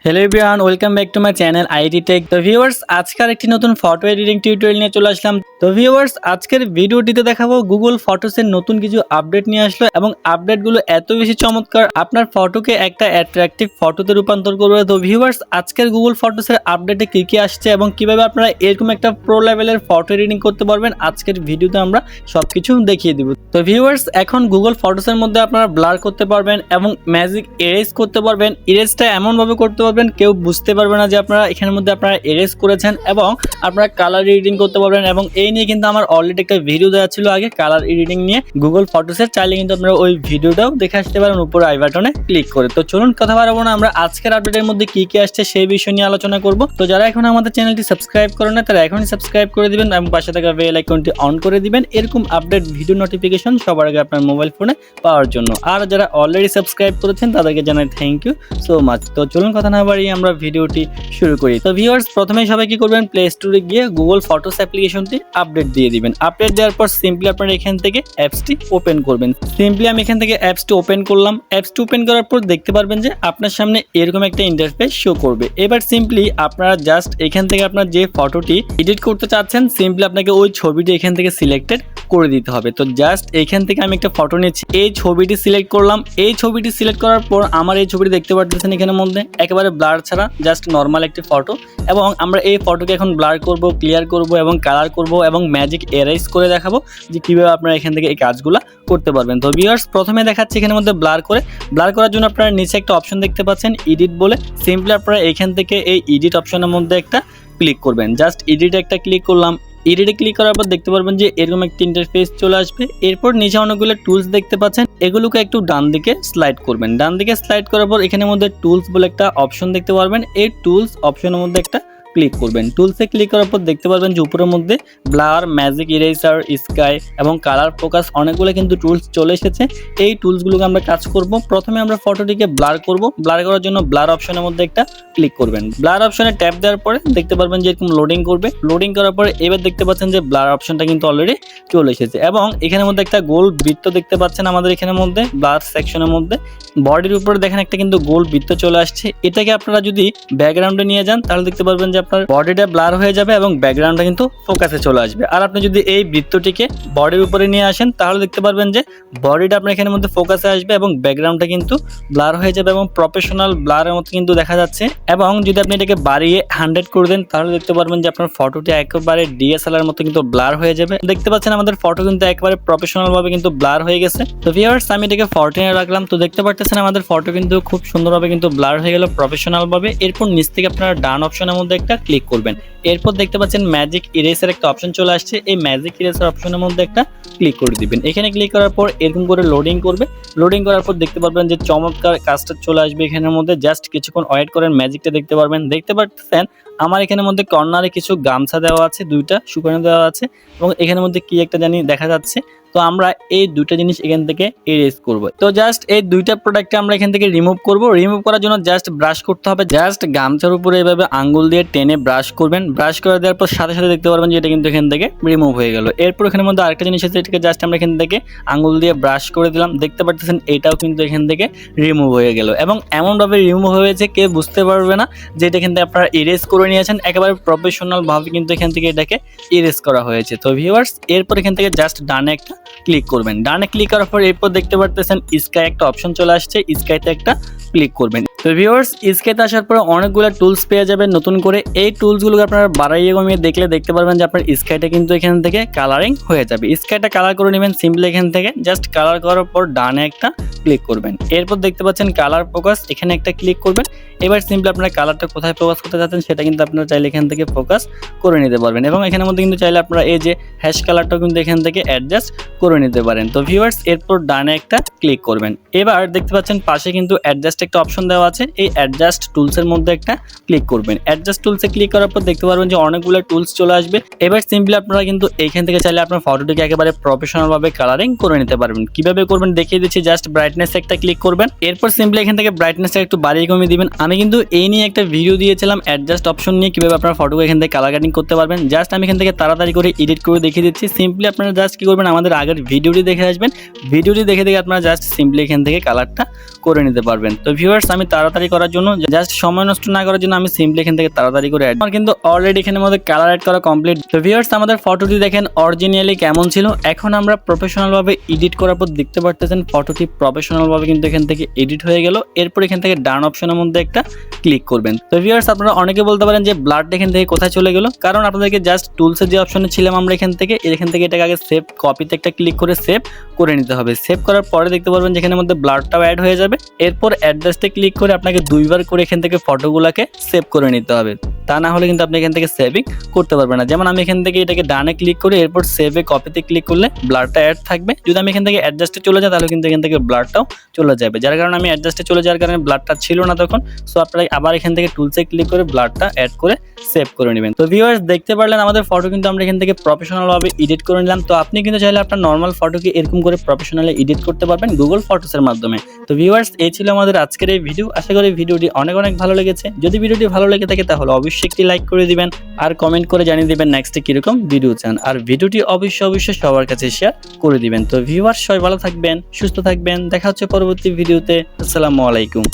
Hello everyone, welcome back to my channel IT take. তো viewers, আজকের একটি নতুন ফটো এডিটিং টিউটোরিয়াল নিয়ে চলে আসলাম। তো ভিউয়ার্স, আজকের ভিডিওটিতে দেখাবো গুগল ফটোসের নতুন কিছু আপডেট নিয়ে আসলো এবং আপডেটগুলো এত বেশি চমৎকার, আপনার ফটোকে একটা অ্যাট্রাকটিভ ফটোতে রূপান্তর করবে। তো ভিউয়ার্স, আজকের গুগল ফটোসের আপডেটে কী কী আসছে এবং কিভাবে আপনারা এরকম একটা প্রো লেভেলের ফটো এডিটিং করতে পারবেন, আজকের ভিডিওতে আমরা সবকিছু দেখিয়ে দিব। তো ভিউয়ার্স, এখন গুগল ফটোসের মধ্যে আপনারা ব্লার করতে পারবেন এবং ম্যাজিক এরেজ করতে পারবেন। এরেজটা এমনভাবে করতে পারবেন কেউ বুঝতে পারবে না যে আপনারা এখানের মধ্যে আপনারা এরেজ করেছেন, এবং আপনারা কালার এডিটিং করতে পারবেন। এবং এই নিয়ে কিন্তু আমার অলরেডি একটা ভিডিও দেওয়া ছিল আগে কালার এডিটিং নিয়ে গুগল ফটোসের, চাইলে কিন্তু আপনারা ওই ভিডিওটাও দেখে আসতে পারেন উপরে আই বাটনে ক্লিক করে। তো চলুন কথা বাড়াবো না, আমরা আজকের আপডেটের মধ্যে কি কি আসছে সেই বিষয় নিয়ে আলোচনা করব। তো যারা এখন আমাদের চ্যানেলটি সাবস্ক্রাইব করেন না তারা এখনই সাবস্ক্রাইব করে দিবেন এবং পাশে থাকা বেল আইকনটি অন করে দিবেন এরকম আপডেট ভিডিও নোটিফিকেশন সবার আগে আপনার মোবাইল ফোনে পাওয়ার জন্য। আর যারা অলরেডি সাবস্ক্রাইব করেছেন তাদেরকে জানাই থ্যাংক ইউ সো মাচ। তো চলুন কথা না বাড়িয়ে আমরা ভিডিওটি শুরু করি। তো ভিউয়ার্স, প্রথমেই সবাই কি করবেন, প্লে স্টোরে গিয়ে গুগল ফটোস অ্যাপ্লিকেশনটি আপডেট দিয়ে দিবেন। আপডেট দেওয়ার পর সিম্পলি আপনারা এখান থেকে অ্যাপসটি ওপেন করবেন। সিম্পলি আমি এখান থেকে অ্যাপসটি ওপেন করলাম। অ্যাপসটি ওপেন করার পর দেখতে পারবেন যে আপনার সামনে এরকম একটা ইন্টারফেস শো করবে। এবার সিম্পলি আপনারা জাস্ট এখান থেকে আপনার যে ফটোটি এডিট করতে চাচ্ছেন, সিম্পলি আপনাকে ওই ছবিটি এখান থেকে সিলেক্টেড করে দিতে হবে। তো জাস্ট এখান থেকে আমি একটা ফটো নিচ্ছি, এই ছবিটি সিলেক্ট করলাম। এই ছবিটি সিলেক্ট করার পর আমার এই ছবিটি দেখতে পাচ্ছেন এখানের মধ্যে একেবারে ব্লার ছাড়া, জাস্ট নর্মাল একটি ফটো। এবং আমরা এই ফটোকে এখন ব্লার করব, ক্লিয়ার করব এবং কালার করব এবং ম্যাজিক এরাইজ করে দেখাবো যে কীভাবে আপনারা এখান থেকে এই কাজগুলো করতে পারবেন। তো ভিউয়ার্স, প্রথমে দেখাচ্ছি এখানের মধ্যে ব্লার করে। ব্লার করার জন্য আপনারা নিচে একটা অপশন দেখতে পাচ্ছেন এডিট বলে, সিম্পলি আপনারা এখান থেকে এই এডিট অপশনের মধ্যে একটা ক্লিক করবেন। জাস্ট এডিটে একটা ক্লিক করলাম। এডিটে ক্লিক করার পর দেখতে পারবেন যে এরকম একটা ইন্টারফেস চলে আসবে। এরপর নিচে অনেকগুলো টুলস দেখতে পাচ্ছেন, এগুলোকে একটু ডান দিকে স্লাইড করবেন। ডান দিকে স্লাইড করার পর এখানের মধ্যে টুলস বলে একটা অপশন দেখতে পারবেন। এই টুলস অপশনের মধ্যে একটা ক্লিক করবেন। টুলসে ক্লিক করার পর দেখতে পারবেন যে উপরের মধ্যে ব্লার, ম্যাজিক ইরেজার, স্কাই এবং কালার ফোকাস অনেকগুলো কিন্তু টুলস চলে এসেছে। এই টুলসগুলোকে আমরা কাজ করব। প্রথমে আমরা ফটোটিকে ব্লার করব। ব্লার করার জন্য ব্লার অপশনের মধ্যে একটা ক্লিক করবেন। ব্লার অপশনে ট্যাপ দেওয়ার পরে দেখতে পারবেন যে এরকম লোডিং করবে। লোডিং করার পরে এবার দেখতে পাচ্ছেন যে ব্লার অপশনটা কিন্তু অলরেডি চলে এসেছে এবং এখানের মধ্যে একটা গোল বৃত্ত দেখতে পাচ্ছেন আমাদের এখানের মধ্যে ব্লার সেকশনের মধ্যে। বডির উপরে দেখেন একটা কিন্তু গোল বৃত্ত চলে আসছে। এটাকে আপনারা যদি ব্যাকগ্রাউন্ডে নিয়ে যান তাহলে দেখতে পারবেন যে আপনার বডিটা ব্লার হয়ে যাবে এবং ব্যাকগ্রাউন্ডটা কিন্তু ফোকাসে চলে আসবে। আর আপনি যদি এই বৃত্তটিকে বডির উপরে নিয়ে আসেন তাহলে দেখতে পারবেন যে বডিটা আপনার এখানের মধ্যে ফোকাসে আসবে এবং ব্যাকগ্রাউন্ডটা কিন্তু ব্লার হয়ে যাবে এবং প্রফেশনাল ব্লারের মতো কিন্তু দেখা যাচ্ছে। এবং যদি আপনি এটাকে বাড়িয়ে 100 করে দেন তাহলে দেখতে পারবেন যে আপনার ফটোটি একেবারে ডিএসএলআর মতো কিন্তু ব্লার হয়ে যাবে। দেখতে পাচ্ছেন আমাদের ফটো কিন্তু একেবারে প্রফেশনাল ভাবে কিন্তু ব্লার হয়ে গেছে। তো ভিউয়ার্স, আমি এটাকে 14 রাখলাম। তো দেখতে পাচ্ছেন আমাদের ফটো কিন্তু খুব সুন্দরভাবে কিন্তু ব্লার হয়ে গেল প্রফেশনাল ভাবে। এরপর নিচ থেকে আপনারা ডান অপশনের মধ্যে একটা ক্লিক করবেন। এরপর দেখতে পাচ্ছেন ম্যাজিক ইরেজার একটা অপশন চলে আসছে। এই ম্যাজিক ইরেজার অপশনের মধ্যে একটা ক্লিক করে দিবেন। এখানে ক্লিক করার পর এরকম করে লোডিং করবে। লোডিং করার পর দেখতে পারবেন যে চমৎকার কাজটা চলে আসবে এখানের মধ্যে। জাস্ট কিছুক্ষণ ওয়েট করেন, ম্যাজিকটা দেখতে পারবেন। দেখতে পাচ্ছেন আমার এখানের মধ্যে কর্নারে কিছু গামছা দেওয়া আছে, দুইটা শুকানো দেওয়া আছে এবং এখানের মধ্যে কি একটা জানি দেখা যাচ্ছে। তো আমরা এই দুইটা জিনিস এখান থেকে এরেজ করব। তো জাস্ট এই দুইটা প্রোডাক্টকে আমরা এখান থেকে রিমুভ করব। রিমুভ করার জন্য জাস্ট ব্রাশ করতে হবে। জাস্ট গামছার উপরে এভাবে আঙ্গুল দিয়ে টেনে ব্রাশ করবেন। ব্রাশ করে দেওয়ার পর সাথে সাথে দেখতে পারবেন যে এটা কিন্তু এখান থেকে রিমুভ হয়ে গেল। এরপর এখানের মধ্যে আরেকটা জিনিস আছে, এটাকে জাস্ট আমরা এখান থেকে আঙ্গুল দিয়ে ব্রাশ করে দিলাম। দেখতে পাচ্ছেন এটাও কিন্তু এখান থেকে রিমুভ হয়ে গেল এবং এমনভাবে রিমুভ হয়েছে কেউ বুঝতে পারবে না যে এটা এখান থেকে আপনারা এরেজ করে নিয়েছেন। একেবারে প্রফেশনাল ভাবে কিন্তু এখান থেকে এটাকে এরেজ করা হয়েছে। তো ভিউয়ার্স, এরপর এখান থেকে জাস্ট ডানে একটা ক্লিক করবেন। ডানে ক্লিক করার পর এরপর দেখতে পাচ্ছেন স্কাই একটা অপশন চলে আসছে। স্কাইতে একটা ক্লিক করবেন। তো ভিউয়ার্স, স্কাইতে আসার পর অনেকগুলো টুলস পেয়ে যাবেন নতুন করে। এই টুলসগুলোকে আপনারা বাড়াইয়ে কমিয়ে দেখলে দেখতে পারবেন যে আপনার স্কাইটা কিন্তু এখান থেকে কালারিং হয়ে যাবে। স্কাইটা কালার করে নেবেন সিম্পলি এখান থেকে। জাস্ট কালার করার পর ডানে একটা ক্লিক করবেন। এরপর দেখতে পাচ্ছেন কালার ফোকাস, এখানে একটা ক্লিক করবেন। এবার সিম্পলি আপনারা কালারটা কোথায় ফোকাস করতে চাচ্ছেন সেটা কিন্তু আপনারা চাইলে এখান থেকে ফোকাস করে নিতে পারবেন এবং এখানের মধ্যে কিন্তু চাইলে আপনারা এই যে হ্যাশ কালারটাও কিন্তু এখান থেকে অ্যাডজাস্ট করে নিতে পারেন। তো ভিউয়ার্স, এরপর ডানে একটা ক্লিক করবেন। এবার দেখতে পাচ্ছেন পাশে কিন্তু অ্যাডজাস্ট একটা অপশন দেওয়া আছে। এই অ্যাডজাস্ট টুলসের মধ্যে একটা ক্লিক করবেন। অ্যাডজাস্ট টুলসে ক্লিক করার পর দেখতে পারবেন যে অনেকগুলো টুলস চলে আসবে। এবার সিম্পলি আপনারা কিন্তু এইখান থেকে চাইলে আপনার ফটোটিকে একেবারে প্রফেশনাল ভাবে কালারিং করে নিতে পারবেন। কিভাবে করবেন দেখিয়ে দিচ্ছি। জাস্ট ব্রাইটনেস একটা ক্লিক করবেন। এরপর সিম্পলি এখান থেকে ব্রাইটনেসটা একটু বাড়িয়ে কমিয়ে দিবেন। আমি কিন্তু এই নিয়ে একটা ভিডিও দিয়েছিলাম অ্যাডজাস্ট অপশন নিয়ে, কিভাবে আপনার ফটোকে এখান থেকে কালার কাটিং করতে পারবেন। জাস্ট আমি এখান থেকে তাড়াতাড়ি করে এডিট করে দেখিয়ে দিচ্ছি। সিম্পলি আপনারা জাস্ট কি করবেন, আমাদের আগের আগের ভিডিওটি দেখে আসবেন। ভিডিওটি দেখে আপনারা জাস্ট সিম্পলি এখান থেকে কালারটা করে নিতে পারবেন। তো ভিউয়ার্স, আমি তাড়াতাড়ি করার জন্য, জাস্ট সময় নষ্ট না করার জন্য আমি সিম্পলি এখান থেকে তাড়াতাড়ি করে আমার কিন্তু অলরেডি এখানের মধ্যে কালার অ্যাড করা কমপ্লিট। তো ভিউয়ার্স, আমাদের ফটোটি দেখেন অরিজিনালি কেমন ছিল। এখন আমরা প্রফেশনাল ভাবে এডিট করার পর দেখতে পারতেছেন ফটোটি প্রফেশনাল ভাবে কিন্তু এখান থেকে এডিট হয়ে গেল। এরপর এখান থেকে ডান অপশনের মধ্যে একটা ক্লিক করবেন। তো ভিউয়ার্স, আপনারা অনেকে বলতে পারেন যে ব্লাড এখান থেকে কোথায় চলে গেল, কারণ আপনাদেরকে জাস্ট টুলসের যে অপশনে ছিলাম আমরা এখান থেকে এটাকে আগে সেভ কপিতে একটা ক্লিক করে সেভ করে নিতে হবে। সেভ করার পরে দেখতে পারবেন যেখানের মধ্যে ব্লাডটাও অ্যাড হয়ে যাবে। এরপর অ্যাডজাস্টে ক্লিক করে আপনাকে দুইবার করে এখান থেকে ফটোগুলোকে সেভ করে নিতে হবে, তা না হলে কিন্তু আপনি এখান থেকে সেভিং করতে পারবেন না। যেমন আমি এখান থেকে এটাকে ডানে ক্লিক করে এরপর সেভে কপিতে ক্লিক করলে ব্লাডটা অ্যাড থাকবে। যদি আমি এখান থেকে অ্যাডজাস্টে চলে যাই তাহলে কিন্তু এখান থেকে ব্লাডটাও চলে যাবে, যার কারণে আমি অ্যাডজাস্টে চলে যাওয়ার কারণে ব্লাডটা ছিল না তখন। সো আপনারা আবার এখান থেকে টুলসে ক্লিক করে ব্লাডটা অ্যাড করে সেভ করে নেবেন। তো ভিউয়ার্স, দেখতে পারলেন আমাদের ফটো কিন্তু আমরা এখান থেকে প্রফেশনাল ভাবে এডিট করে নিলাম। তো আপনি কিন্তু চাইলে আপনার নর্মাল ফটোকে এরকম করে প্রফেশনালি এডিট করতে পারবেন গুগল ফটোসের মাধ্যমে। তো ভিউয়ার্স, এই ছিল আমাদের আজকের এই ভিডিও। আশা করি ভিডিওটি অনেক অনেক ভালো লেগেছে। যদি ভিডিওটি ভালো লেগে থাকে তাহলে অবশ্যই একটি লাইক করে দিবেন আর কমেন্ট করে জানিয়ে দিবেন নেক্সটে কিরকম ভিডিও চান, আর ভিডিওটি অবশ্যই সবার কাছে শেয়ার করে দিবেন। তো ভিউয়ার্স, সবাই ভালো থাকবেন, সুস্থ থাকবেন। দেখা হচ্ছে পরবর্তী ভিডিওতে। আসসালামু আলাইকুম।